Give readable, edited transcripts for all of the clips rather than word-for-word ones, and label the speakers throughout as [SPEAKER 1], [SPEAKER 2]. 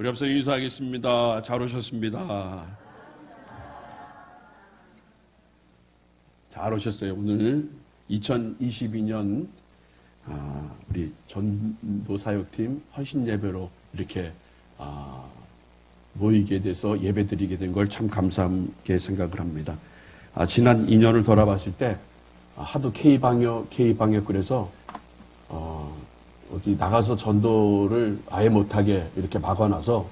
[SPEAKER 1] 우리 앞서 인사하겠습니다. 잘 오셨습니다. 잘 오셨어요. 오늘 2022년 우리 전도사역팀 헌신예배로 이렇게 모이게 돼서 예배드리게 된 걸 참 감사하게 생각을 합니다. 지난 2년을 돌아봤을 때 하도 K방역 그래서 어디 나가서 전도를 아예 못하게 이렇게 막아놔서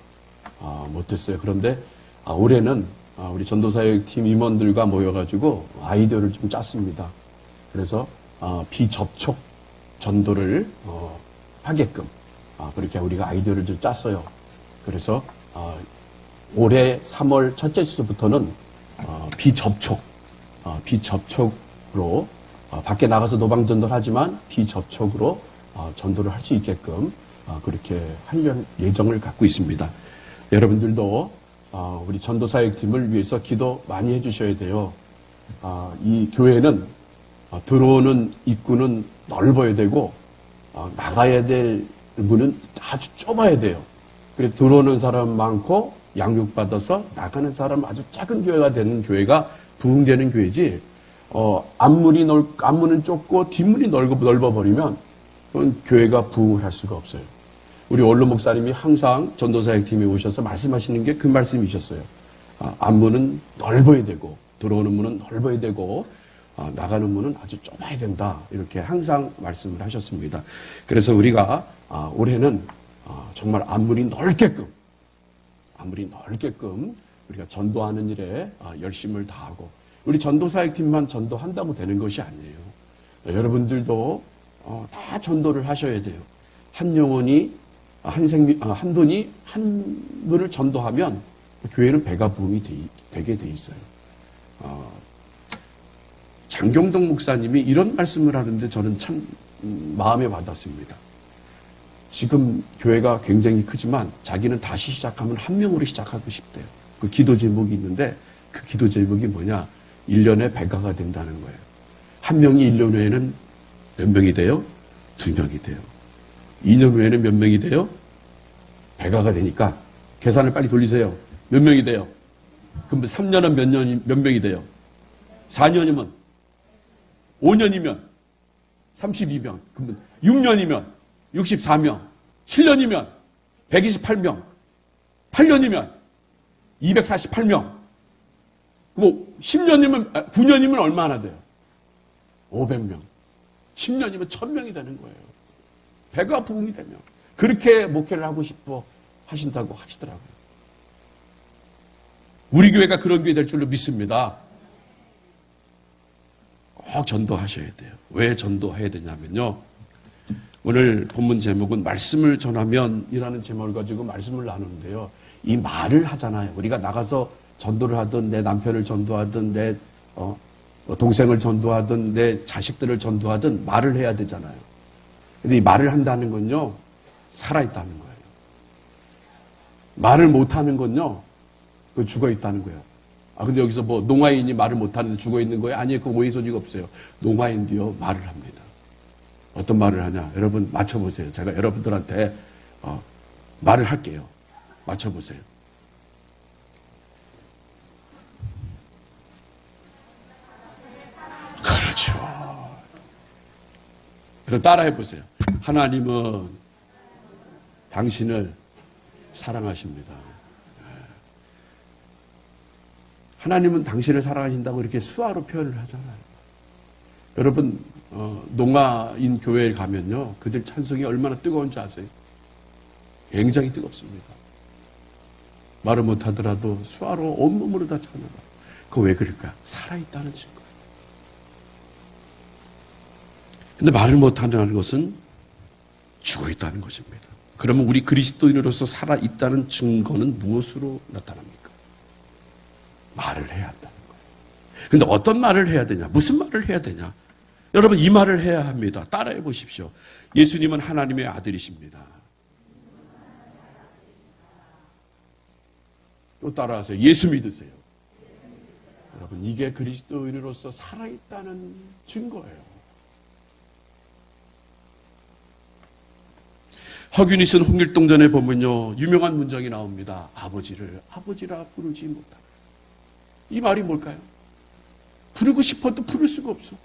[SPEAKER 1] 못했어요. 그런데 올해는 우리 전도사역팀 임원들과 모여가지고 아이디어를 좀 짰습니다. 그래서 비접촉 전도를 하게끔 그렇게 우리가 아이디어를 좀 짰어요. 그래서 올해 3월 첫째 주부터는 비접촉으로 밖에 나가서 노방전도를 하지만 비접촉으로 전도를 할 수 있게끔 그렇게 하려는 예정을 갖고 있습니다. 여러분들도 우리 전도사역팀을 위해서 기도 많이 해주셔야 돼요. 이 교회는 들어오는 입구는 넓어야 되고 나가야 될 문은 아주 좁아야 돼요. 그래서 들어오는 사람 많고 양육받아서 나가는 사람 아주 작은 교회가 되는 교회가 부흥되는 교회지 앞문은 좁고 뒷문이 넓어버리면 그건 교회가 부흥을 할 수가 없어요. 우리 원로 목사님이 항상 전도사역팀에 오셔서 말씀하시는 게 그 말씀이셨어요. 앞문은 넓어야 되고 들어오는 문은 넓어야 되고 나가는 문은 아주 좁아야 된다. 이렇게 항상 말씀을 하셨습니다. 그래서 우리가 올해는 정말 앞문이 넓게끔 우리가 전도하는 일에 열심을 다하고 우리 전도사역팀만 전도한다고 되는 것이 아니에요. 여러분들도 다 전도를 하셔야 돼요. 한 영혼이 한 분이 한 분을 전도하면 교회는 배가 부흥이 되게 돼 있어요. 장경동 목사님이 이런 말씀을 하는데 저는 참 마음에 와닿습니다. 지금 교회가 굉장히 크지만 자기는 다시 시작하면 한 명으로 시작하고 싶대요. 그 기도 제목이 있는데 그 기도 제목이 뭐냐? 1년에 배가가 된다는 거예요. 한 명이 1년 후에는 몇 명이 돼요? 2명이 돼요. 2년 후에는 몇 명이 돼요? 배가가 되니까 계산을 빨리 돌리세요. 몇 명이 돼요? 그럼 3년은 몇 명이 돼요? 4년이면 5년이면 32명. 그러면 6년이면 64명. 7년이면 128명. 8년이면 248명. 뭐 10년이면 9년이면 얼마나 돼요? 500명. 10년이면 1000명이 되는 거예요. 배가 부흥이 되면. 그렇게 목회를 하고 싶어 하신다고 하시더라고요. 우리 교회가 그런 교회 될 줄로 믿습니다. 꼭 전도하셔야 돼요. 왜 전도해야 되냐면요. 오늘 본문 제목은 말씀을 전하면이라는 제목을 가지고 말씀을 나누는데요. 이 말을 하잖아요. 우리가 나가서 전도를 하든 내 남편을 전도하든 내 동생을 전도하든 내 자식들을 전도하든 말을 해야 되잖아요. 근데 이 말을 한다는 건요, 살아있다는 거예요. 말을 못하는 건요, 그 죽어있다는 거예요. 근데 여기서 뭐 농아인이 말을 못하는데 죽어있는 거예요? 아니에요. 그거 오해 소지가 없어요. 농아인도요, 말을 합니다. 어떤 말을 하냐? 여러분 맞춰보세요. 제가 여러분들한테 말을 할게요. 맞춰보세요. 그렇죠. 그럼 따라해보세요. 하나님은 당신을 사랑하십니다. 하나님은 당신을 사랑하신다고 이렇게 수화로 표현을 하잖아요. 여러분 농아인 교회에 가면요. 그들 찬송이 얼마나 뜨거운지 아세요? 굉장히 뜨겁습니다. 말을 못하더라도 수화로 온몸으로 다 찬양해요. 그거 왜 그럴까요? 살아있다는 증거예요. 근데 말을 못한다는 것은 죽어있다는 것입니다. 그러면 우리 그리스도인으로서 살아있다는 증거는 무엇으로 나타납니까? 말을 해야 한다는 거예요. 근데 어떤 말을 해야 되냐? 무슨 말을 해야 되냐? 여러분 이 말을 해야 합니다. 따라해 보십시오. 예수님은 하나님의 아들이십니다. 또 따라하세요. 예수 믿으세요. 여러분 이게 그리스도인으로서 살아있다는 증거예요. 허균이 쓴 홍길동전에 보면요, 유명한 문장이 나옵니다. 아버지를 아버지라 부르지 못하다. 이 말이 뭘까요? 부르고 싶어도 부를 수가 없어.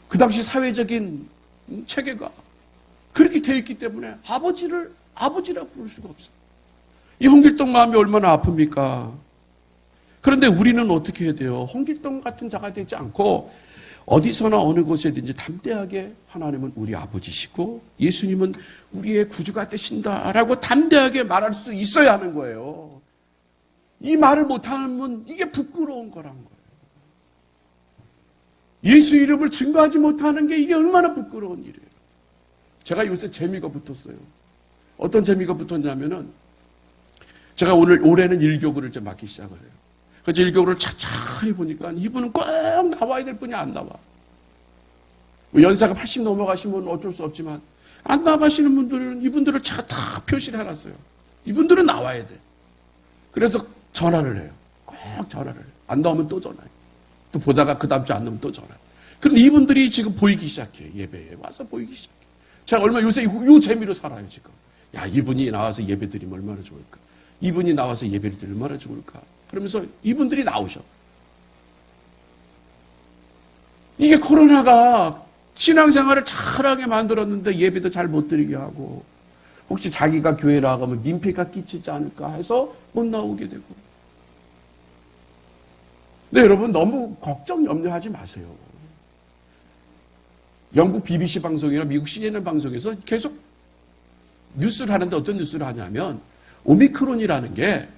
[SPEAKER 1] 그 당시 사회적인 체계가 그렇게 되어 있기 때문에 아버지를 아버지라 부를 수가 없어. 이 홍길동 마음이 얼마나 아픕니까? 그런데 우리는 어떻게 해야 돼요? 홍길동 같은 자가 되지 않고 어디서나 어느 곳에든지 담대하게 하나님은 우리 아버지시고 예수님은 우리의 구주가 되신다라고 담대하게 말할 수 있어야 하는 거예요. 이 말을 못하면 이게 부끄러운 거란 거예요. 예수 이름을 증거하지 못하는 게 이게 얼마나 부끄러운 일이에요. 제가 요새 재미가 붙었어요. 어떤 재미가 붙었냐면은 제가 올해는 일교구를 이제 맡기 시작을 해요. 그래서 일교구를 차차히 보니까 이분은 꼭 나와야 될 분이 안 나와. 뭐 연세가 80 넘어가시면 어쩔 수 없지만 안 나가시는 분들은 이분들을 제가 다 표시를 해놨어요. 이분들은 나와야 돼. 그래서 전화를 해요. 꼭 전화를 해요. 안 나오면 또 전화해요. 또 보다가 그 다음 주에 안 나오면 또 전화해요. 그런데 이분들이 지금 보이기 시작해요. 예배에 와서 보이기 시작해요. 제가 얼마 요새 요 재미로 살아요 지금. 야, 이분이 나와서 예배 드리면 얼마나 좋을까. 이분이 나와서 예배를 드리면 얼마나 좋을까. 그러면서 이분들이 나오셔. 이게 코로나가 신앙생활을 잘하게 만들었는데 예배도 잘 못 드리게 하고 혹시 자기가 교회 나가면 민폐가 끼치지 않을까 해서 못 나오게 되고. 근데 여러분 너무 걱정 염려하지 마세요. 영국 BBC 방송이나 미국 CNN 방송에서 계속 뉴스를 하는데 어떤 뉴스를 하냐면 오미크론이라는 게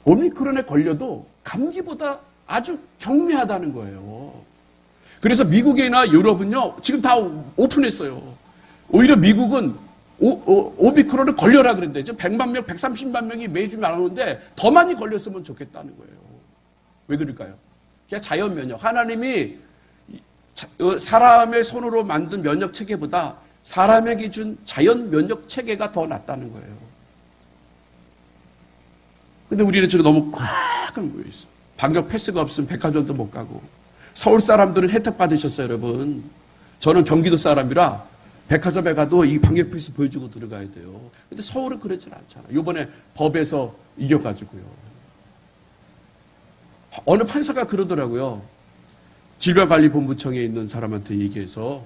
[SPEAKER 1] 오미크론에 걸려도 감기보다 아주 경미하다는 거예요. 그래서 미국이나 유럽은요 지금 다 오픈했어요. 오히려 미국은 오미크론을 걸려라 그랬는데 지금 100만 명, 130만 명이 매주 나오는데 더 많이 걸렸으면 좋겠다는 거예요. 왜 그럴까요? 그냥 자연 면역. 하나님이 사람의 손으로 만든 면역 체계보다 사람에게 준 자연 면역 체계가 더 낫다는 거예요. 근데 우리는 지금 너무 꽉 모여 있어. 방역 패스가 없으면 백화점도 못 가고. 서울 사람들은 혜택 받으셨어요, 여러분. 저는 경기도 사람이라 백화점에 가도 이 방역 패스 보여주고 들어가야 돼요. 근데 서울은 그러질 않잖아. 이번에 법에서 이겨가지고요. 어느 판사가 그러더라고요. 질병관리본부청에 있는 사람한테 얘기해서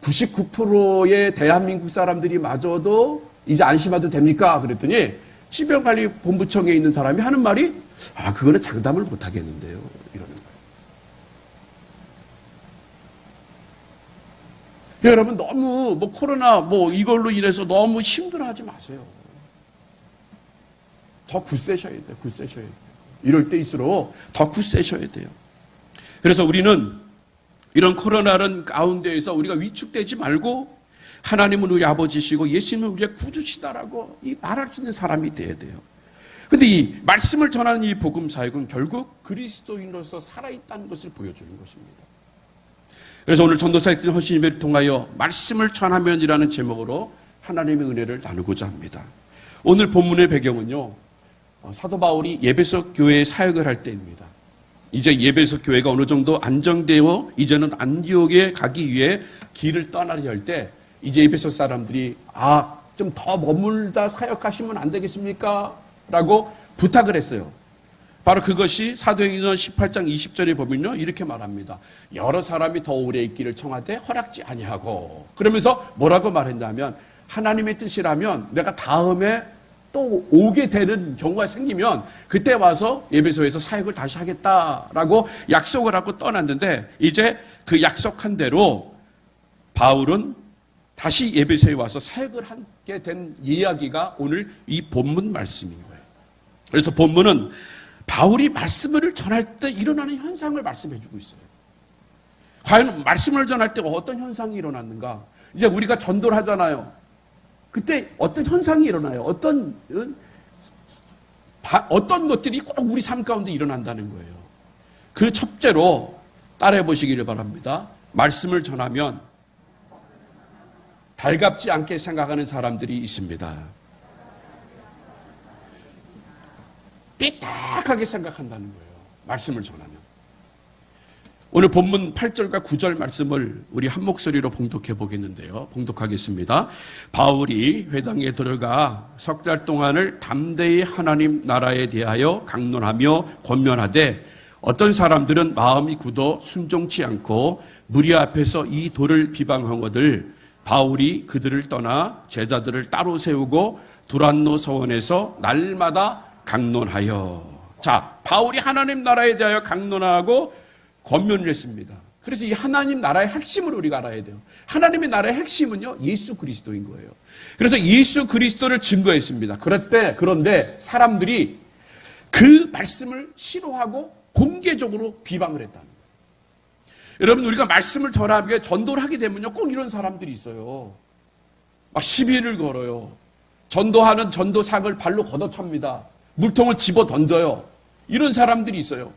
[SPEAKER 1] 99%의 대한민국 사람들이 마저도 이제 안심해도 됩니까? 그랬더니 질병관리본부청에 있는 사람이 하는 말이 그거는 장담을 못 하겠는데요. 이러는 거예요. 여러분 너무 코로나 이걸로 인해서 너무 힘들어하지 마세요. 더 굳세셔야 돼요. 굳세셔야 돼요. 이럴 때일수록 더 굳세셔야 돼요. 그래서 우리는 이런 코로나는 가운데에서 우리가 위축되지 말고 하나님은 우리 아버지시고 예수님은 우리의 구주시다라고 말할 수 있는 사람이 돼야 돼요. 그런데 이 말씀을 전하는 이 복음 사역은 결국 그리스도인으로서 살아있다는 것을 보여주는 것입니다. 그래서 오늘 전도사의 뜻 헌신 예배를 통하여 말씀을 전하면이라는 제목으로 하나님의 은혜를 나누고자 합니다. 오늘 본문의 배경은요. 사도 바울이 예배소 교회에 사역을 할 때입니다. 이제 예배소 교회가 어느 정도 안정되어 이제는 안디옥에 가기 위해 길을 떠나려 할 때 이제 예배소 사람들이 좀 더 머물다 사역하시면 안 되겠습니까? 라고 부탁을 했어요. 바로 그것이 사도행전 18장 20절에 보면요. 이렇게 말합니다. 여러 사람이 더 오래 있기를 청하되 허락지 아니하고. 그러면서 뭐라고 말했냐면 하나님의 뜻이라면 내가 다음에 또 오게 되는 경우가 생기면 그때 와서 예배소에서 사역을 다시 하겠다라고 약속을 하고 떠났는데 이제 그 약속한 대로 바울은 다시 예배소에 와서 사역을 하게 된 이야기가 오늘 이 본문 말씀인 거예요. 그래서 본문은 바울이 말씀을 전할 때 일어나는 현상을 말씀해 주고 있어요. 과연 말씀을 전할 때 어떤 현상이 일어났는가? 이제 우리가 전도를 하잖아요. 그때 어떤 현상이 일어나요? 어떤 것들이 꼭 우리 삶 가운데 일어난다는 거예요. 그 첫째로 따라해 보시기를 바랍니다. 말씀을 전하면 달갑지 않게 생각하는 사람들이 있습니다. 삐딱하게 생각한다는 거예요. 말씀을 전하면. 오늘 본문 8절과 9절 말씀을 우리 한 목소리로 봉독해 보겠는데요. 봉독하겠습니다. 바울이 회당에 들어가 석 달 동안을 담대히 하나님 나라에 대하여 강론하며 권면하되 어떤 사람들은 마음이 굳어 순종치 않고 무리 앞에서 이 도를 비방하거늘 바울이 그들을 떠나 제자들을 따로 세우고 두란노 서원에서 날마다 강론하여. 자, 바울이 하나님 나라에 대하여 강론하고 권면을 했습니다. 그래서 이 하나님 나라의 핵심을 우리가 알아야 돼요. 하나님의 나라의 핵심은요, 예수 그리스도인 거예요. 그래서 예수 그리스도를 증거했습니다. 그런데 사람들이 그 말씀을 싫어하고 공개적으로 비방을 했다는 거예요. 여러분, 우리가 말씀을 전하게 전도를 하게 되면요, 꼭 이런 사람들이 있어요. 막 시비를 걸어요. 전도하는 전도상을 발로 걷어찹니다. 물통을 집어 던져요. 이런 사람들이 있어요.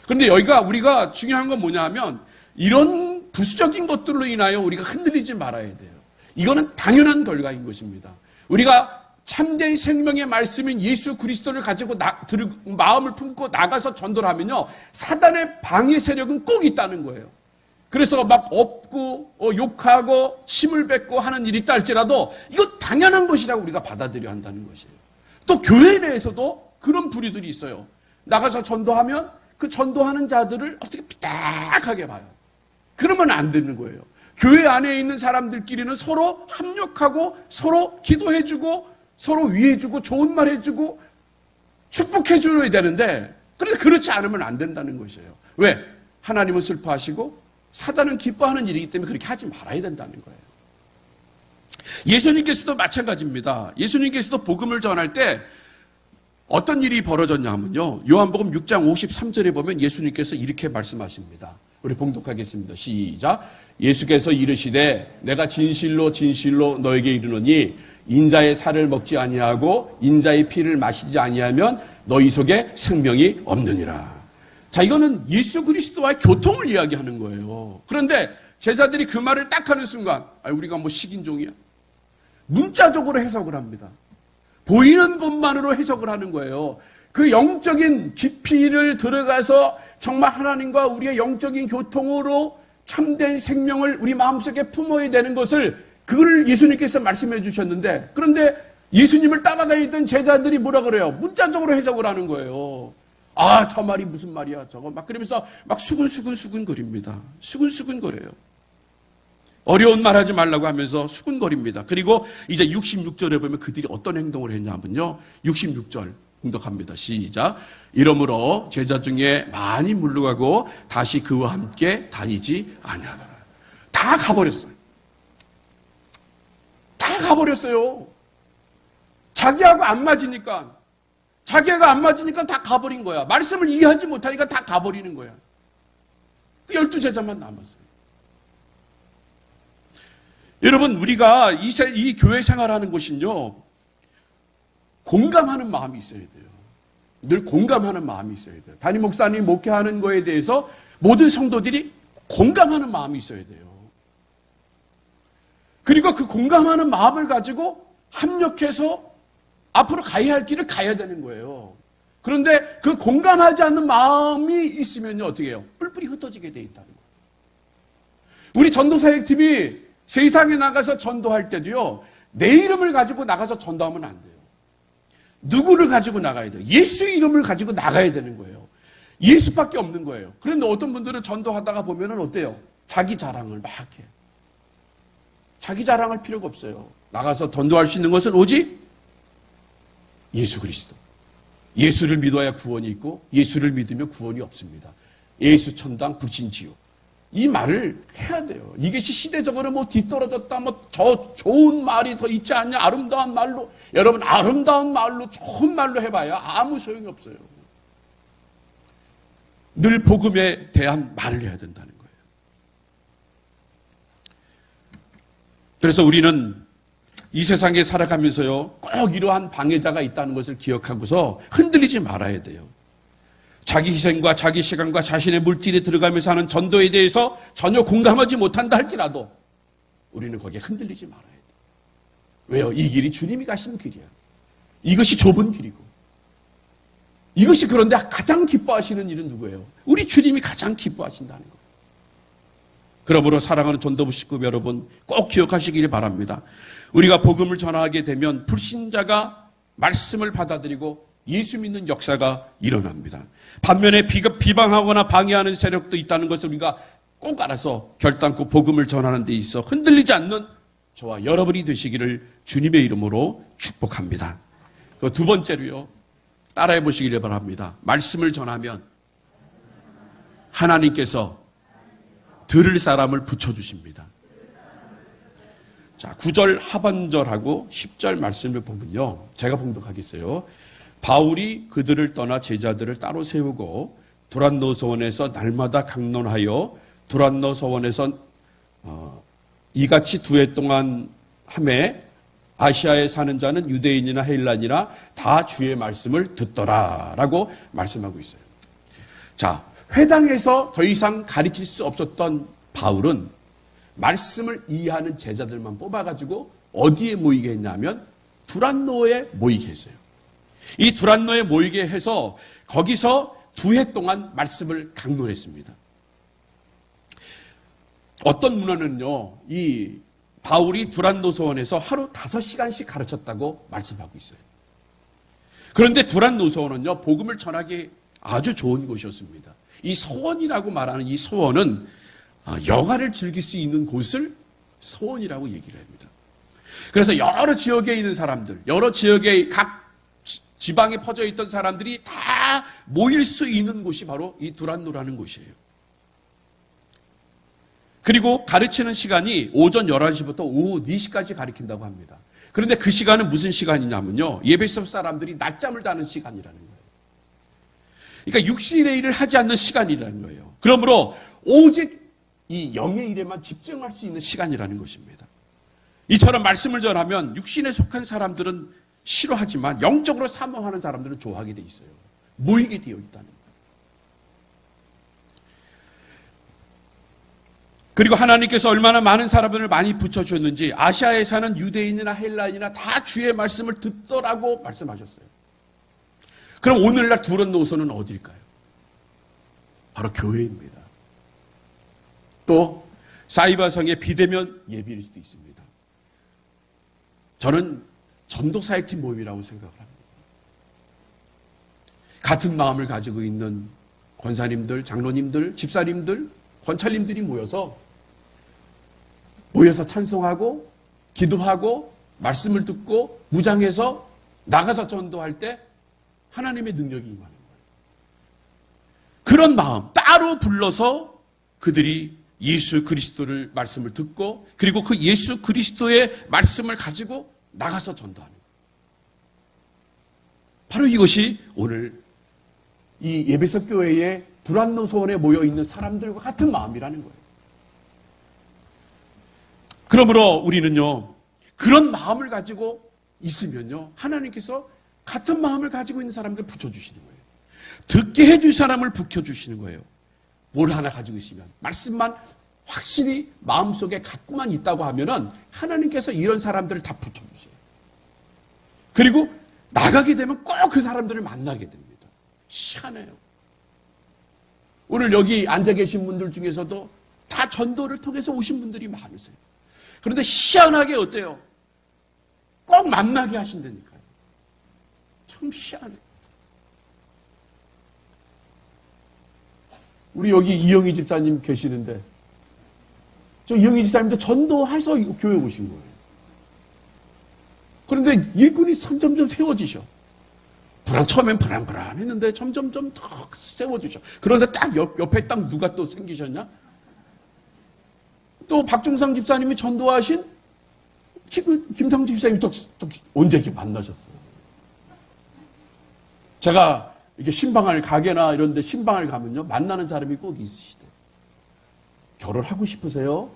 [SPEAKER 1] 그런데 우리가 중요한 건 뭐냐 하면 이런 부수적인 것들로 인하여 우리가 흔들리지 말아야 돼요. 이거는 당연한 결과인 것입니다. 우리가 참된 생명의 말씀인 예수 그리스도를 가지고 마음을 품고 나가서 전도를 하면요, 사단의 방해 세력은 꼭 있다는 거예요. 그래서 막 엎고 욕하고 침을 뱉고 하는 일이 있다 할지라도 이거 당연한 것이라고 우리가 받아들여야 한다는 것이에요. 또 교회 내에서도 그런 부류들이 있어요. 나가서 전도하면 그 전도하는 자들을 어떻게 삐딱하게 봐요. 그러면 안 되는 거예요. 교회 안에 있는 사람들끼리는 서로 합력하고 서로 기도해주고 서로 위해주고 좋은 말 해주고 축복해줘야 되는데, 그런데 그렇지 않으면 안 된다는 것이에요. 왜? 하나님은 슬퍼하시고 사단은 기뻐하는 일이기 때문에 그렇게 하지 말아야 된다는 거예요. 예수님께서도 마찬가지입니다. 예수님께서도 복음을 전할 때 어떤 일이 벌어졌냐 하면요, 요한복음 6장 53절에 보면 예수님께서 이렇게 말씀하십니다. 우리 봉독하겠습니다. 시작. 예수께서 이르시되 내가 진실로 진실로 너에게 이르노니 인자의 살을 먹지 아니하고 인자의 피를 마시지 아니하면 너희 속에 생명이 없느니라. 자, 이거는 예수 그리스도와의 교통을 이야기하는 거예요. 그런데 제자들이 그 말을 딱 하는 순간, 우리가 뭐 식인종이야? 문자적으로 해석을 합니다. 보이는 것만으로 해석을 하는 거예요. 그 영적인 깊이를 들어가서 정말 하나님과 우리의 영적인 교통으로 참된 생명을 우리 마음속에 품어야 되는 것을, 그걸 예수님께서 말씀해 주셨는데, 그런데 예수님을 따라다니던 제자들이 뭐라 그래요? 문자적으로 해석을 하는 거예요. 아, 저 말이 무슨 말이야 저거 막 그러면서 막 수근수근거립니다. 수근수근거려요. 어려운 말 하지 말라고 하면서 수근거립니다. 그리고 이제 66절에 보면 그들이 어떤 행동을 했냐면요, 66절 공독합니다. 시작. 이러므로 제자 중에 많이 물러가고 다시 그와 함께 다니지 아니하더라. 다 가버렸어요. 다 가버렸어요. 자기하고 안 맞으니까, 자기가 안 맞으니까 다 가버린 거야. 말씀을 이해하지 못하니까 다 가버리는 거야. 그 12제자만 남았어요. 여러분, 우리가 이 교회 생활하는 곳은요, 공감하는 마음이 있어야 돼요. 늘 공감하는 마음이 있어야 돼요. 담임 목사님 목회하는 거에 대해서 모든 성도들이 공감하는 마음이 있어야 돼요. 그리고 그 공감하는 마음을 가지고 합력해서 앞으로 가야 할 길을 가야 되는 거예요. 그런데 그 공감하지 않는 마음이 있으면요, 어떻게 해요? 뿔뿔이 흩어지게 돼 있다는 거예요. 우리 전도사역팀이 세상에 나가서 전도할 때도요, 내 이름을 가지고 나가서 전도하면 안 돼요. 누구를 가지고 나가야 돼요? 예수 이름을 가지고 나가야 되는 거예요. 예수밖에 없는 거예요. 그런데 어떤 분들은 전도하다가 보면은 어때요? 자기 자랑을 막 해요. 자기 자랑할 필요가 없어요. 나가서 전도할 수 있는 것은 오직 예수 그리스도. 예수를 믿어야 구원이 있고 예수를 믿으면 구원이 없습니다. 예수 천당 불신 지옥. 이 말을 해야 돼요. 이것이 시대적으로 뭐 뒤떨어졌다, 뭐 저 좋은 말이 더 있지 않냐, 아름다운 말로. 여러분, 아름다운 말로, 좋은 말로 해봐야 아무 소용이 없어요. 늘 복음에 대한 말을 해야 된다는 거예요. 그래서 우리는 이 세상에 살아가면서요, 꼭 이러한 방해자가 있다는 것을 기억하고서 흔들리지 말아야 돼요. 자기 희생과 자기 시간과 자신의 물질에 들어가면서 하는 전도에 대해서 전혀 공감하지 못한다 할지라도 우리는 거기에 흔들리지 말아야 돼요. 왜요? 이 길이 주님이 가신 길이야. 이것이 좁은 길이고, 이것이 그런데 가장 기뻐하시는 일은 누구예요? 우리 주님이 가장 기뻐하신다는 거예요. 그러므로 사랑하는 전도부 식구 여러분, 꼭 기억하시길 바랍니다. 우리가 복음을 전하게 되면 불신자가 말씀을 받아들이고 예수 믿는 역사가 일어납니다. 반면에 비방하거나 방해하는 세력도 있다는 것을 우리가 꼭 알아서 결단코 복음을 전하는 데 있어 흔들리지 않는 저와 여러분이 되시기를 주님의 이름으로 축복합니다. 그 두 번째로요, 따라해 보시기를 바랍니다. 말씀을 전하면 하나님께서 들을 사람을 붙여주십니다. 자, 9절 하반절하고 10절 말씀을 보면요, 제가 봉독하겠어요. 바울이 그들을 떠나 제자들을 따로 세우고 두란노 서원에서 날마다 강론하여 두란노 서원에서 이같이 2해 동안 하매 아시아에 사는 자는 유대인이나 헬란이나 다 주의 말씀을 듣더라라고 말씀하고 있어요. 자, 회당에서 더 이상 가르칠 수 없었던 바울은 말씀을 이해하는 제자들만 뽑아가지고 어디에 모이게 했냐면 두란노에 모이게 했어요. 이 두란노에 모이게 해서 거기서 2해 동안 말씀을 강론했습니다. 어떤 문화는요, 이 바울이 두란노 서원에서 하루 5시간씩 가르쳤다고 말씀하고 있어요. 그런데 두란노 서원은요, 복음을 전하기 아주 좋은 곳이었습니다. 이 서원이라고 말하는 이 서원은 여가를 즐길 수 있는 곳을 서원이라고 얘기를 합니다. 그래서 여러 지역에 있는 사람들, 여러 지역의 각 지방에 퍼져 있던 사람들이 다 모일 수 있는 곳이 바로 이 두란노라는 곳이에요. 그리고 가르치는 시간이 오전 11시부터 오후 4시까지 가르친다고 합니다. 그런데 그 시간은 무슨 시간이냐면요, 예배소 사람들이 낮잠을 자는 시간이라는 거예요. 그러니까 육신의 일을 하지 않는 시간이라는 거예요. 그러므로 오직 이 영의 일에만 집중할 수 있는 시간이라는 것입니다. 이처럼 말씀을 전하면 육신에 속한 사람들은 싫어하지만 영적으로 사모하는 사람들은 좋아하게 돼 있어요. 모이게 되어 있다는 거예요. 그리고 하나님께서 얼마나 많은 사람들을 많이 붙여주었는지 아시아에 사는 유대인이나 헬라인이나 다 주의 말씀을 듣더라고 말씀하셨어요. 그럼 오늘날 두란노서는 어디일까요? 바로 교회입니다. 또 사이바성의 비대면 예비일 수도 있습니다. 저는 전도사역팀 모임이라고 생각을 합니다. 같은 마음을 가지고 있는 권사님들, 장로님들, 집사님들, 권찰님들이 모여서 찬송하고 기도하고 말씀을 듣고 무장해서 나가서 전도할 때 하나님의 능력이 임하는 거예요. 그런 마음 따로 불러서 그들이 예수 그리스도를 말씀을 듣고 그리고 그 예수 그리스도의 말씀을 가지고 나가서 전도하는 거예요. 바로 이것이 오늘 이 예배석 교회의 두란노 소원에 모여 있는 사람들과 같은 마음이라는 거예요. 그러므로 우리는요, 그런 마음을 가지고 있으면요, 하나님께서 같은 마음을 가지고 있는 사람들을 붙여주시는 거예요. 듣게 해줄 사람을 붙여주시는 거예요. 뭘 하나 가지고 있으면, 말씀만 확실히 마음속에 갖고만 있다고 하면은 하나님께서 이런 사람들을 다 붙여주세요. 그리고 나가게 되면 꼭 그 사람들을 만나게 됩니다. 희한해요. 오늘 여기 앉아 계신 분들 중에서도 다 전도를 통해서 오신 분들이 많으세요. 그런데 희한하게 어때요? 꼭 만나게 하신다니까요. 참 희한해요. 우리 여기 이영희 집사님 계시는데 저 이영희 집사님도 전도해서 교회 오신 거예요. 그런데 일꾼이 점점점 세워지셔. 처음엔 불안했는데 점점점 더 세워주셔. 그런데 딱 옆에 딱 누가 또 생기셨냐? 또 박종상 집사님이 전도하신 지금 김상주 집사님 또 언제 이렇게 만나셨어요? 제가 이렇게 신방을 가게나 이런 데 신방을 가면요, 만나는 사람이 꼭 있으시대. 결혼하고 싶으세요?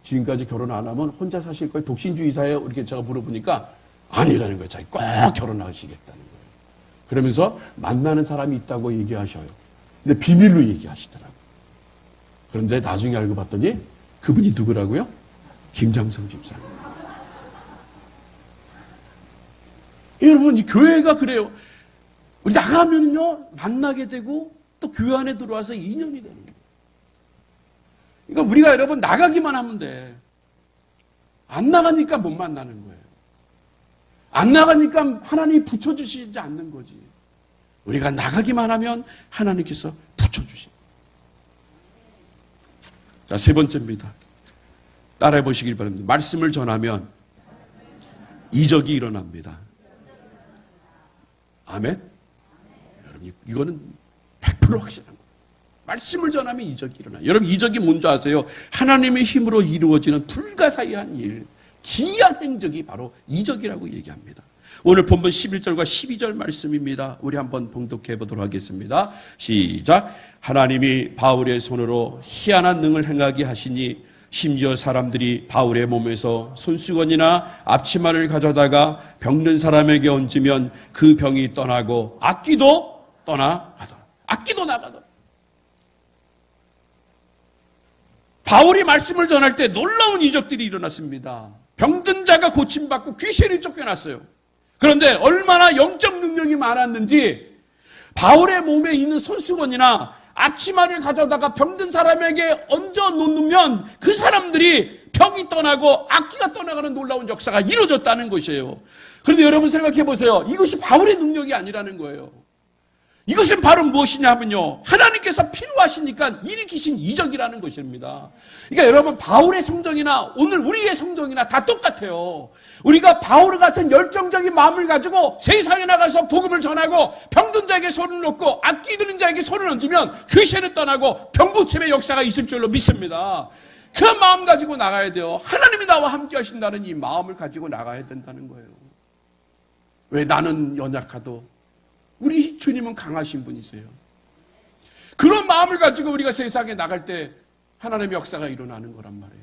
[SPEAKER 1] 지금까지 결혼 안 하면 혼자 사실 거예요? 독신주의사예요? 이렇게 제가 물어보니까 아니라는 거예요. 자기 꼭 결혼하시겠다는 거예요. 그러면서 만나는 사람이 있다고 얘기하셔요. 근데 비밀로 얘기하시더라고요. 그런데 나중에 알고 봤더니 그분이 누구라고요? 김장성 집사님. 여러분, 이 교회가 그래요. 우리 나가면요, 만나게 되고 또 교회 안에 들어와서 인연이 되는 거예요. 그러니까 우리가 여러분 나가기만 하면 돼. 안 나가니까 못 만나는 거예요. 안 나가니까 하나님이 붙여주시지 않는 거지. 우리가 나가기만 하면 하나님께서 붙여주십니다. 자, 세 번째입니다. 따라해 보시길 바랍니다. 말씀을 전하면 이적이 일어납니다. 아멘? 여러분, 이거는 100% 확실한 거예요. 말씀을 전하면 이적이 일어나요. 여러분, 이적이 뭔지 아세요? 하나님의 힘으로 이루어지는 불가사의한 일, 기이한 행적이 바로 이적이라고 얘기합니다. 오늘 본문 11절과 12절 말씀입니다. 우리 한번 봉독해 보도록 하겠습니다. 시작. 하나님이 바울의 손으로 희한한 능을 행하게 하시니 심지어 사람들이 바울의 몸에서 손수건이나 앞치마를 가져다가 병든 사람에게 얹으면 그 병이 떠나고 악귀도 떠나가더라. 악귀도 나가더라. 바울이 말씀을 전할 때 놀라운 이적들이 일어났습니다. 병든 자가 고침받고 귀신이 쫓겨났어요. 그런데 얼마나 영적 능력이 많았는지 바울의 몸에 있는 손수건이나 앞치마를 가져다가 병든 사람에게 얹어 놓으면 그 사람들이 병이 떠나고 악귀가 떠나가는 놀라운 역사가 이루어졌다는 것이에요. 그런데 여러분 생각해 보세요. 이것이 바울의 능력이 아니라는 거예요. 이것은 바로 무엇이냐 하면요, 하나님께서 필요하시니까 일으키신 이적이라는 것입니다. 그러니까 여러분, 바울의 성정이나 오늘 우리의 성정이나 다 똑같아요. 우리가 바울 같은 열정적인 마음을 가지고 세상에 나가서 복음을 전하고 병든 자에게 손을 놓고 악귀 들린 자에게 손을 얹으면 귀신은 떠나고 병고침의 역사가 있을 줄로 믿습니다. 그 마음 가지고 나가야 돼요. 하나님이 나와 함께 하신다는 이 마음을 가지고 나가야 된다는 거예요. 왜? 나는 연약하도 우리 주님은 강하신 분이세요. 그런 마음을 가지고 우리가 세상에 나갈 때 하나님의 역사가 일어나는 거란 말이에요.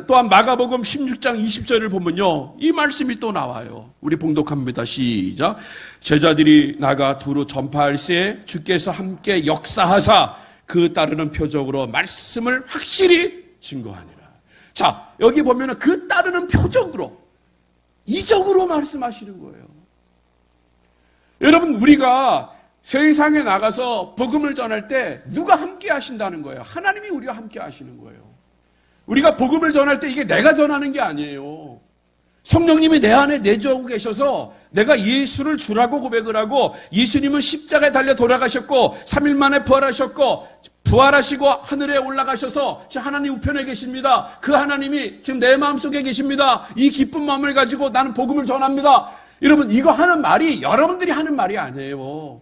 [SPEAKER 1] 또한 마가복음 16장 20절을 보면요, 이 말씀이 또 나와요. 우리 봉독합니다. 시작. 제자들이 나가 두루 전파할새 주께서 함께 역사하사 그 따르는 표적으로 말씀을 확실히 증거하니라. 자, 여기 보면은 그 따르는 표적으로, 이적으로 말씀하시는 거예요. 여러분, 우리가 세상에 나가서 복음을 전할 때 누가 함께 하신다는 거예요? 하나님이 우리와 함께 하시는 거예요. 우리가 복음을 전할 때 이게 내가 전하는 게 아니에요. 성령님이 내 안에 내주하고 계셔서 내가 예수를 주라고 고백을 하고, 예수님은 십자가에 달려 돌아가셨고 3일 만에 부활하셨고 부활하시고 하늘에 올라가셔서 하나님 우편에 계십니다. 그 하나님이 지금 내 마음속에 계십니다. 이 기쁜 마음을 가지고 나는 복음을 전합니다. 여러분, 이거 하는 말이 여러분들이 하는 말이 아니에요.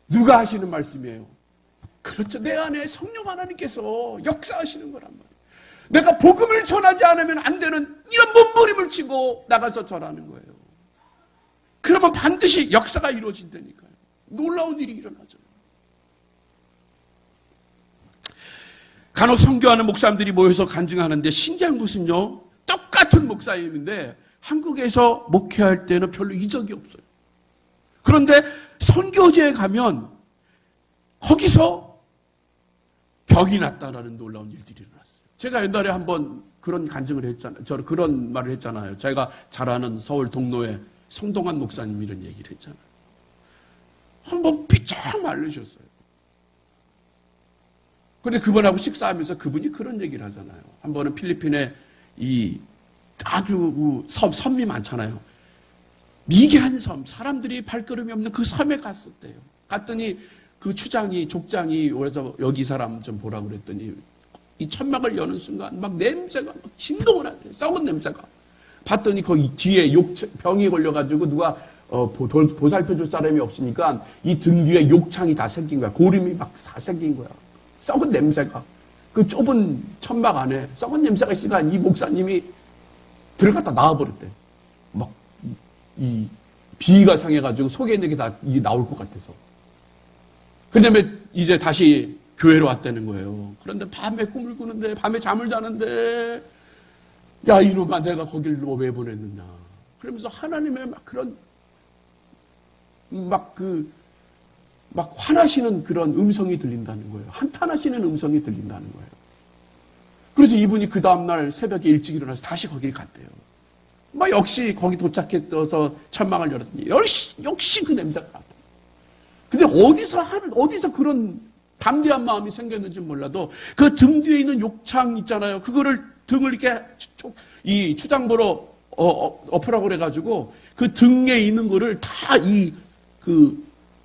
[SPEAKER 1] 누가 하시는 말씀이에요? 그렇죠. 내 안에 성령 하나님께서 역사하시는 거란 말이에요. 내가 복음을 전하지 않으면 안 되는 이런 몸부림을 치고 나가서 전하는 거예요. 그러면 반드시 역사가 이루어진다니까요. 놀라운 일이 일어나죠. 간혹 선교하는 목사님들이 모여서 간증하는데 신기한 것은요, 똑같은 목사님인데 한국에서 목회할 때는 별로 이적이 없어요. 그런데 선교지에 가면 거기서 병이 났다라는 놀라운 일들이 일어났어요. 제가 옛날에 한번 그런 간증을 했잖아요. 저 그런 말을 했잖아요. 제가 잘 아는 서울 동로에 송동환 목사님 이런 얘기를 했잖아요. 한번 삐쩍 말르셨어요. 그런데 그분하고 식사하면서 그분이 그런 얘기를 하잖아요. 한 번은 필리핀에 이 아주 섬이 많잖아요. 미개한 섬, 사람들이 발걸음이 없는 그 섬에 갔었대요. 갔더니 그 족장이 그래서 여기 사람 좀 보라고 그랬더니 이 천막을 여는 순간 막 냄새가 막 진동을 하대요. 썩은 냄새가. 봤더니 거기 뒤에 병이 걸려가지고 누가 보살펴줄 사람이 없으니까 이 등 뒤에 욕창이 다 생긴 거야. 고름이 막 다 생긴 거야. 썩은 냄새가. 그 좁은 천막 안에 썩은 냄새가 있으니까 이 목사님이 들어갔다 나와버렸대. 막 이 비위가 상해가지고 속에 있는 게 다 나올 것 같아서. 그 다음에 이제 다시 교회로 왔다는 거예요. 그런데 밤에 꿈을 꾸는데, 밤에 잠을 자는데, 야, 이놈아, 내가 거길 왜 보냈느냐. 그러면서 하나님의 막 그런, 막 화나시는 그런 음성이 들린다는 거예요. 한탄하시는 음성이 들린다는 거예요. 그래서 이분이 그 다음날 새벽에 일찍 일어나서 다시 거길 갔대요. 막 역시 거기 도착해서 천막을 열었더니 역시 그 냄새가 났다. 근데 어디서 그런 담대한 마음이 생겼는지 몰라도 그 등 뒤에 있는 욕창 있잖아요. 그거를 등을 이렇게 이 추장보로 엎으라고 그래가지고 그 등에 있는 거를 다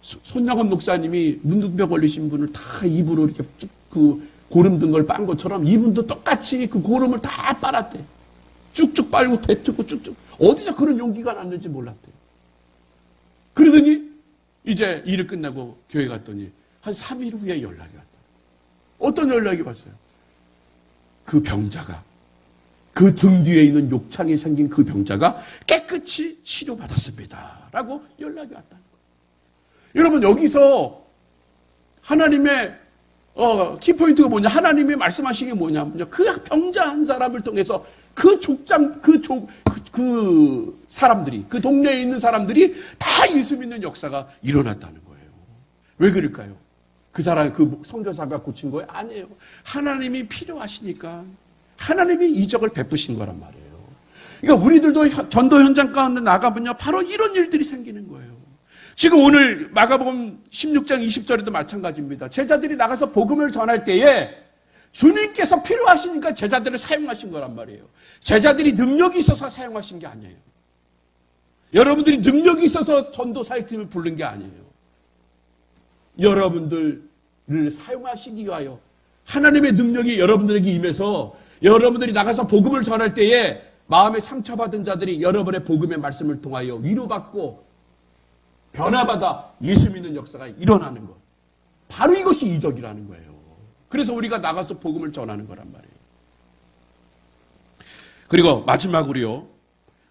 [SPEAKER 1] 손양원 목사님이 문둥병 걸리신 분을 다 입으로 이렇게 쭉 그 고름 든 걸 빤 것처럼 이분도 똑같이 그 고름을 다 빨았대. 쭉쭉 빨고 뱉고 쭉쭉. 어디서 그런 용기가 났는지 몰랐대. 그러더니 이제 일을 끝나고 교회 갔더니 한 3일 후에 연락이 왔다. 어떤 연락이 왔어요? 그 병자가, 그 등 뒤에 있는 욕창이 생긴 그 병자가 깨끗이 치료받았습니다. 라고 연락이 왔다는 거예요. 여러분, 여기서 하나님의 키포인트가 뭐냐? 하나님이 말씀하신 게 뭐냐면요. 그 병자 한 사람을 통해서 그 사람들이, 그 동네에 있는 사람들이 다 예수 믿는 역사가 일어났다는 거예요. 왜 그럴까요? 그 사람, 그 선교사가 고친 거예요? 아니에요. 하나님이 필요하시니까 하나님이 이적을 베푸신 거란 말이에요. 그러니까 우리들도 전도 현장 가운데 나가보면 바로 이런 일들이 생기는 거예요. 지금 오늘 마가복음 16장 20절에도 마찬가지입니다. 제자들이 나가서 복음을 전할 때에 주님께서 필요하시니까 제자들을 사용하신 거란 말이에요. 제자들이 능력이 있어서 사용하신 게 아니에요. 여러분들이 능력이 있어서 전도사역팀을 부른 게 아니에요. 여러분들을 사용하시기 위하여 하나님의 능력이 여러분들에게 임해서 여러분들이 나가서 복음을 전할 때에 마음에 상처받은 자들이 여러분의 복음의 말씀을 통하여 위로받고 변화받아 예수 믿는 역사가 일어나는 것. 바로 이것이 이적이라는 거예요. 그래서 우리가 나가서 복음을 전하는 거란 말이에요. 그리고 마지막으로요.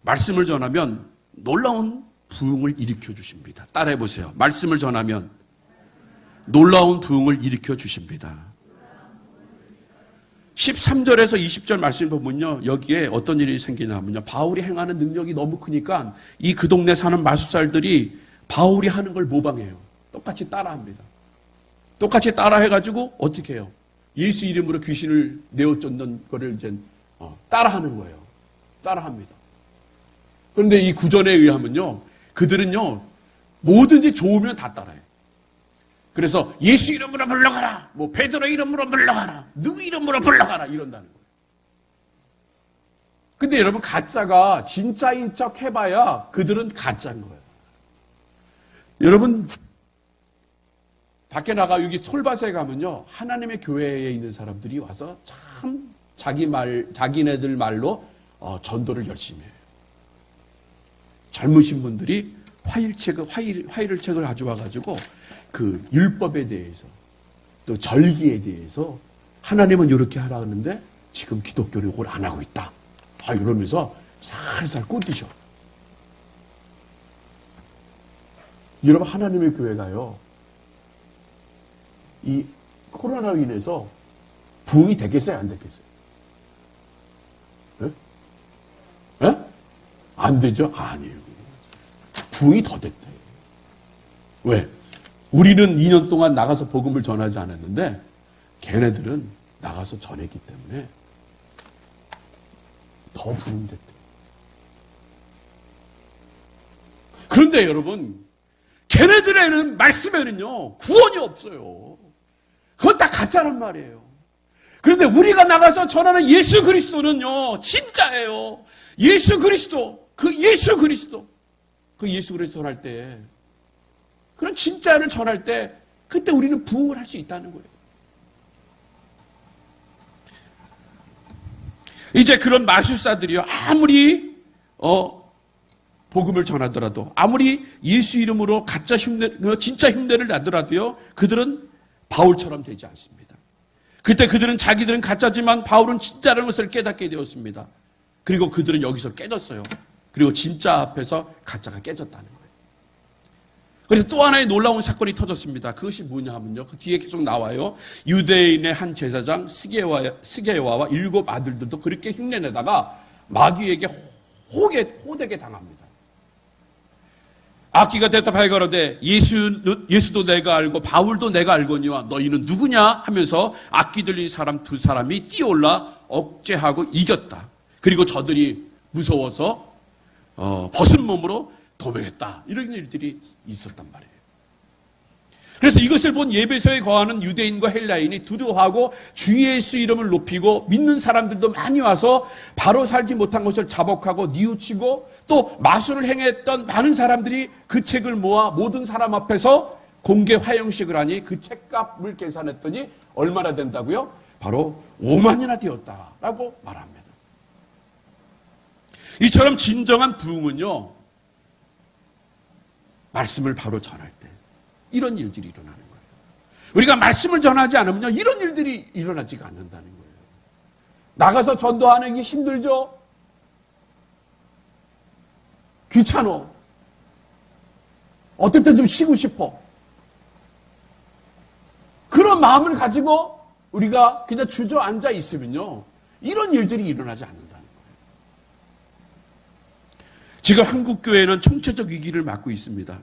[SPEAKER 1] 말씀을 전하면 놀라운 부흥을 일으켜 주십니다. 따라해 보세요. 말씀을 전하면 놀라운 부흥을 일으켜 주십니다. 13절에서 20절 말씀을 보면요. 여기에 어떤 일이 생기냐면요. 바울이 행하는 능력이 너무 크니까 그 동네 사는 마술사들이 바울이 하는 걸 모방해요. 똑같이 따라합니다. 똑같이 따라해가지고 어떻게 해요? 예수 이름으로 귀신을 내어쫓는 거를 이제 따라하는 거예요. 따라합니다. 그런데 이 구전에 의하면요. 그들은요. 뭐든지 좋으면 다 따라해요. 그래서 예수 이름으로 물러가라. 뭐 베드로 이름으로 물러가라. 누구 이름으로 물러가라. 이런다는 거예요. 근데 여러분 가짜가 진짜인 척 해봐야 그들은 가짜인 거예요. 여러분 밖에 나가 여기 톨밭에 가면요. 하나님의 교회에 있는 사람들이 와서 참 자기네들 말로 전도를 열심히 해요. 젊으신 분들이 화의를 책을 가져와가지고 그 율법에 대해서 또 절기에 대해서 하나님은 이렇게 하라 하는데 지금 기독교는 이걸 안 하고 있다. 이러면서 살살 꾸짖어. 여러분 하나님의 교회가요. 이 코로나로 인해서 부흥이 되겠어요? 안 되겠어요? 네? 네? 안 되죠? 아니에요. 부흥이 더 됐대. 왜? 우리는 2년 동안 나가서 복음을 전하지 않았는데 걔네들은 나가서 전했기 때문에 더 부흥됐대. 그런데 여러분 걔네들에는 말씀에는요 구원이 없어요. 그건 다 가짜란 말이에요. 그런데 우리가 나가서 전하는 예수 그리스도는요 진짜예요. 예수 그리스도 전할 때 그런 진짜를 전할 때 그때 우리는 부흥을 할 수 있다는 거예요. 이제 그런 마술사들이요 아무리 복음을 전하더라도 아무리 예수 이름으로 가짜 진짜 흉내를 나더라도요 그들은 바울처럼 되지 않습니다. 그때 자기들은 가짜지만 바울은 진짜라는 것을 깨닫게 되었습니다. 그리고 그들은 여기서 깨졌어요. 그리고 진짜 앞에서 가짜가 깨졌다는 거예요. 그래서 또 하나의 놀라운 사건이 터졌습니다. 그것이 뭐냐 하면요. 그 뒤에 계속 나와요. 유대인의 한 제사장 스게와와 7 아들들도 그렇게 흉내내다가 마귀에게 호되게 당합니다. 악기가 대답하여 가로되 예수도 내가 알고 바울도 내가 알거니와 너희는 누구냐 하면서 악기 들린 사람 2사람이 뛰어올라 억제하고 이겼다. 그리고 저들이 무서워서 벗은 몸으로 도망했다. 이런 일들이 있었단 말이에요. 그래서 이것을 본 예배소에 거하는 유대인과 헬라인이 두려워하고 주 예수 이름을 높이고 믿는 사람들도 많이 와서 바로 살지 못한 것을 자복하고 뉘우치고 또 마술을 행했던 많은 사람들이 그 책을 모아 모든 사람 앞에서 공개 화형식을 하니 그 책값을 계산했더니 얼마나 된다고요? 바로 5만이나 되었다라고 말합니다. 이처럼 진정한 부흥은요, 말씀을 바로 전할 때 이런 일들이 일어나는 거예요. 우리가 말씀을 전하지 않으면요, 이런 일들이 일어나지가 않는다는 거예요. 나가서 전도하는 게 힘들죠? 귀찮어. 어떨 때 좀 쉬고 싶어. 그런 마음을 가지고 우리가 그냥 주저앉아 있으면요, 이런 일들이 일어나지 않는다는 거예요. 지금 한국교회는 총체적 위기를 맞고 있습니다.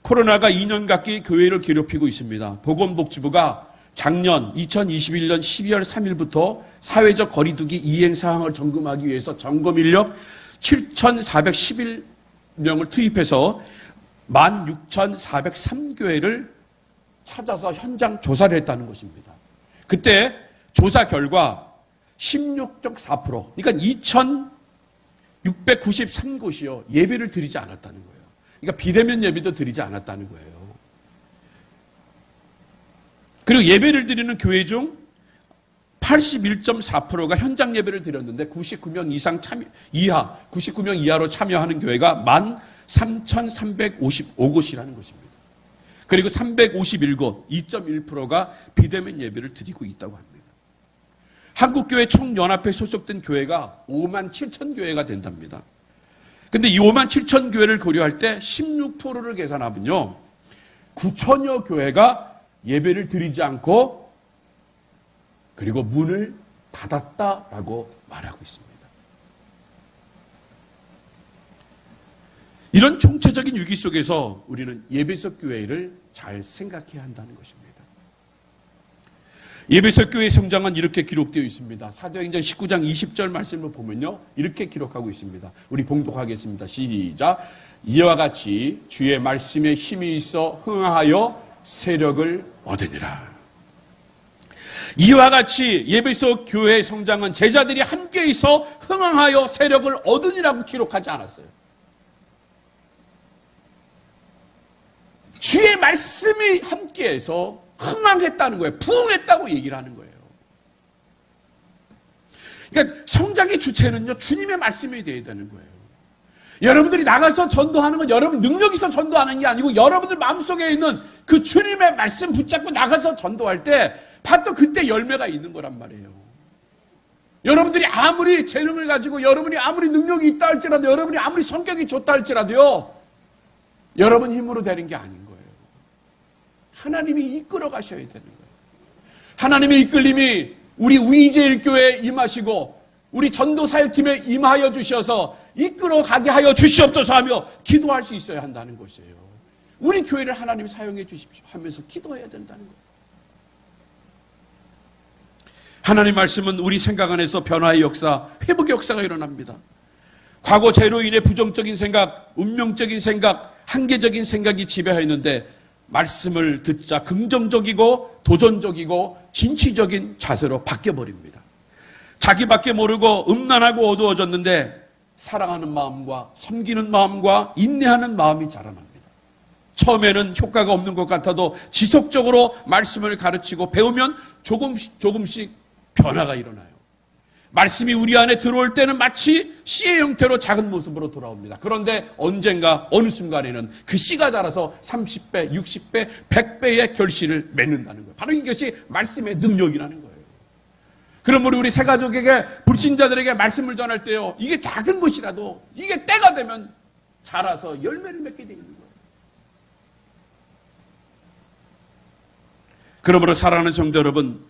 [SPEAKER 1] 코로나가 2년 가까이 교회를 괴롭히고 있습니다. 보건복지부가 작년 2021년 12월 3일부터 사회적 거리두기 이행 사항을 점검하기 위해서 점검 인력 7,411명을 투입해서 16,403교회를 찾아서 현장 조사를 했다는 것입니다. 그때 조사 결과 16.4%, 그러니까 2,693곳이요, 예배를 드리지 않았다는 거예요. 그러니까 비대면 예배도 드리지 않았다는 거예요. 그리고 예배를 드리는 교회 중 81.4%가 현장 예배를 드렸는데 99명 이하로 참여하는 교회가 13,355곳이라는 것입니다. 그리고 351곳, 2.1%가 비대면 예배를 드리고 있다고 합니다. 한국교회 총연합회 소속된 교회가 5만 7천 교회가 된답니다. 근데 이 5만 7천 교회를 고려할 때 16%를 계산하면요, 9천여 교회가 예배를 드리지 않고 그리고 문을 닫았다라고 말하고 있습니다. 이런 총체적인 위기 속에서 우리는 예배석 교회를 잘 생각해야 한다는 것입니다. 예배석 교회의 성장은 이렇게 기록되어 있습니다. 사도행전 19장 20절 말씀을 보면요, 이렇게 기록하고 있습니다. 우리 봉독하겠습니다. 시작. 이와 같이 주의 말씀에 힘이 있어 흥하여 세력을 얻으니라. 이와 같이 예배석 교회의 성장은 제자들이 함께 있어 흥하여 세력을 얻으니라고 기록하지 않았어요. 주의 말씀이 함께해서 흥황했다는 거예요. 부흥했다고 얘기를 하는 거예요. 그러니까 성장의 주체는요, 주님의 말씀이 되어야 되는 거예요. 여러분들이 나가서 전도하는 건 여러분 능력이 있어 전도하는 게 아니고 여러분들 마음속에 있는 그 주님의 말씀 붙잡고 나가서 전도할 때 바로 그때 열매가 있는 거란 말이에요. 여러분들이 아무리 재능을 가지고 여러분이 아무리 능력이 있다 할지라도 여러분이 아무리 성격이 좋다 할지라도요, 여러분 힘으로 되는 게 아닌 거예요. 하나님이 이끌어 가셔야 되는 거예요. 하나님의 이끌림이 우리 우이제일교회에 임하시고 우리 전도사역팀에 임하여 주셔서 이끌어 가게 하여 주시옵소서 하며 기도할 수 있어야 한다는 것이에요. 우리 교회를 하나님 사용해 주십시오 하면서 기도해야 된다는 거예요. 하나님 말씀은 우리 생각 안에서 변화의 역사, 회복의 역사가 일어납니다. 과거 죄로 인해 부정적인 생각, 운명적인 생각, 한계적인 생각이 지배하였는데 말씀을 듣자 긍정적이고 도전적이고 진취적인 자세로 바뀌어버립니다. 자기밖에 모르고 음란하고 어두워졌는데 사랑하는 마음과 섬기는 마음과 인내하는 마음이 자라납니다. 처음에는 효과가 없는 것 같아도 지속적으로 말씀을 가르치고 배우면 조금씩 변화가 일어나요. 말씀이 우리 안에 들어올 때는 마치 씨의 형태로 작은 모습으로 돌아옵니다. 그런데 언젠가 어느 순간에는 그 씨가 자라서 30배, 60배, 100배의 결실을 맺는다는 거예요. 바로 이것이 말씀의 능력이라는 거예요. 그럼 우리 새 가족에게, 불신자들에게 말씀을 전할 때요, 이게 작은 것이라도 이게 때가 되면 자라서 열매를 맺게 되는 거예요. 그러므로 사랑하는 성도 여러분,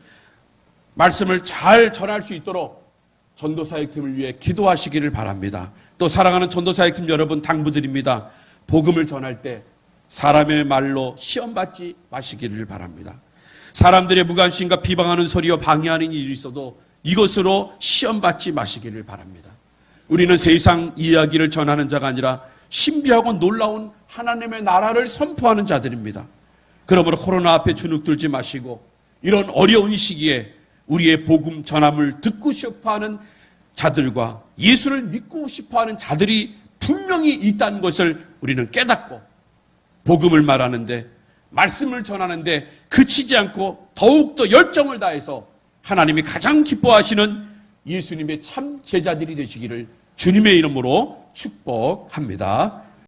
[SPEAKER 1] 말씀을 잘 전할 수 있도록 전도사역팀을 위해 기도하시기를 바랍니다. 또 사랑하는 전도사역팀 여러분 당부드립니다. 복음을 전할 때 사람의 말로 시험받지 마시기를 바랍니다. 사람들의 무관심과 비방하는 소리와 방해하는 일이 있어도 이것으로 시험받지 마시기를 바랍니다. 우리는 세상 이야기를 전하는 자가 아니라 신비하고 놀라운 하나님의 나라를 선포하는 자들입니다. 그러므로 코로나 앞에 주눅들지 마시고 이런 어려운 시기에 우리의 복음 전함을 듣고 싶어하는 자들과 예수를 믿고 싶어하는 자들이 분명히 있다는 것을 우리는 깨닫고 복음을 말하는데, 말씀을 전하는데 그치지 않고 더욱더 열정을 다해서 하나님이 가장 기뻐하시는 예수님의 참 제자들이 되시기를 주님의 이름으로 축복합니다.